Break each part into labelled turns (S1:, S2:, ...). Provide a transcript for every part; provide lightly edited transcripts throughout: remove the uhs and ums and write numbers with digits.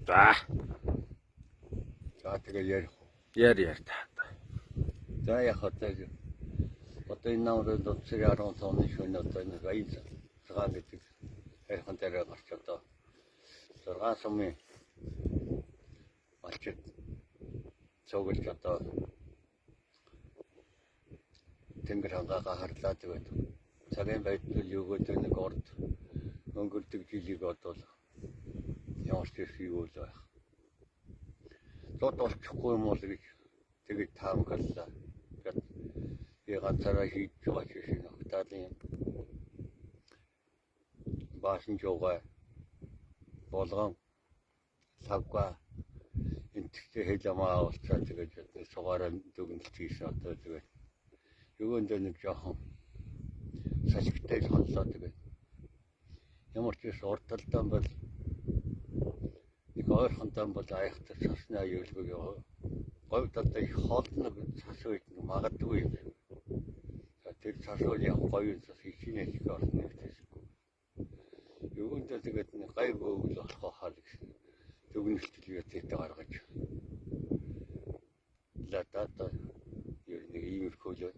S1: За.
S2: За тэгээ ярих.
S1: Яар та.
S2: За яг одоо энэ намрын доцрын 10 тонны шөнө одоо нэг аян цагаан гэдэг хайрхан дээр гарч одоо 6 сумын малчид цуглаж одоо тэнгэр хангаага харлаа тэгээд цагийн байдал өгөөд нэг орд өнгөрдөг жилиг одоо ямар ч хийвэл байх. Зод олчихгүй юм бол гэж тэгээд таамаглалаа. Тэгээд ганцаараа хийж байгаа чинь Авталын баасан жуугаа болгон савга энтгтэй хэлэмээ авалцаа тэгээд сугаараа дүгнэлт хийсэн одоо тэгээд юунд нэг жоохон салхитай сонлоо тэгээд ямар ч их урдталдан бол нэг ойрхонтой бол айхтар цасны аюулгүй говьд одоо их хоолног цас үйд магадгүй юм. Тэр цас үйл яг говийн цас хичнээн их орно гэсэн. Юунд тэгээд нэг гайгүй үйл болох хаа гэсэн. Дүгнэлтэлгээ тэтэ гаргаж. Латата ер нэг иймэрхүү л.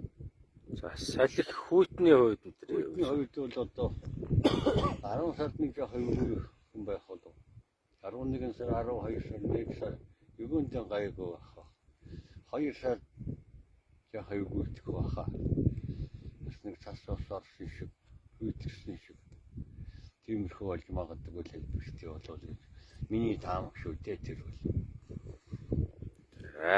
S1: За салхи хүйтний хувьд
S2: Хүйтний хувьд бол одоо 10 сард нэг жоох юм байх болов. 11 сар 12 сар 1 сар юунд гайгүй баха. 2 сар жоох аюулгүй баха. Бас нэг цас орсон шиг хүйтгсэн шиг. Тиймэрхүү болж магадгүй л биштэй болов гэж. Миний таамаг шүү дээ тэр бол.
S1: За.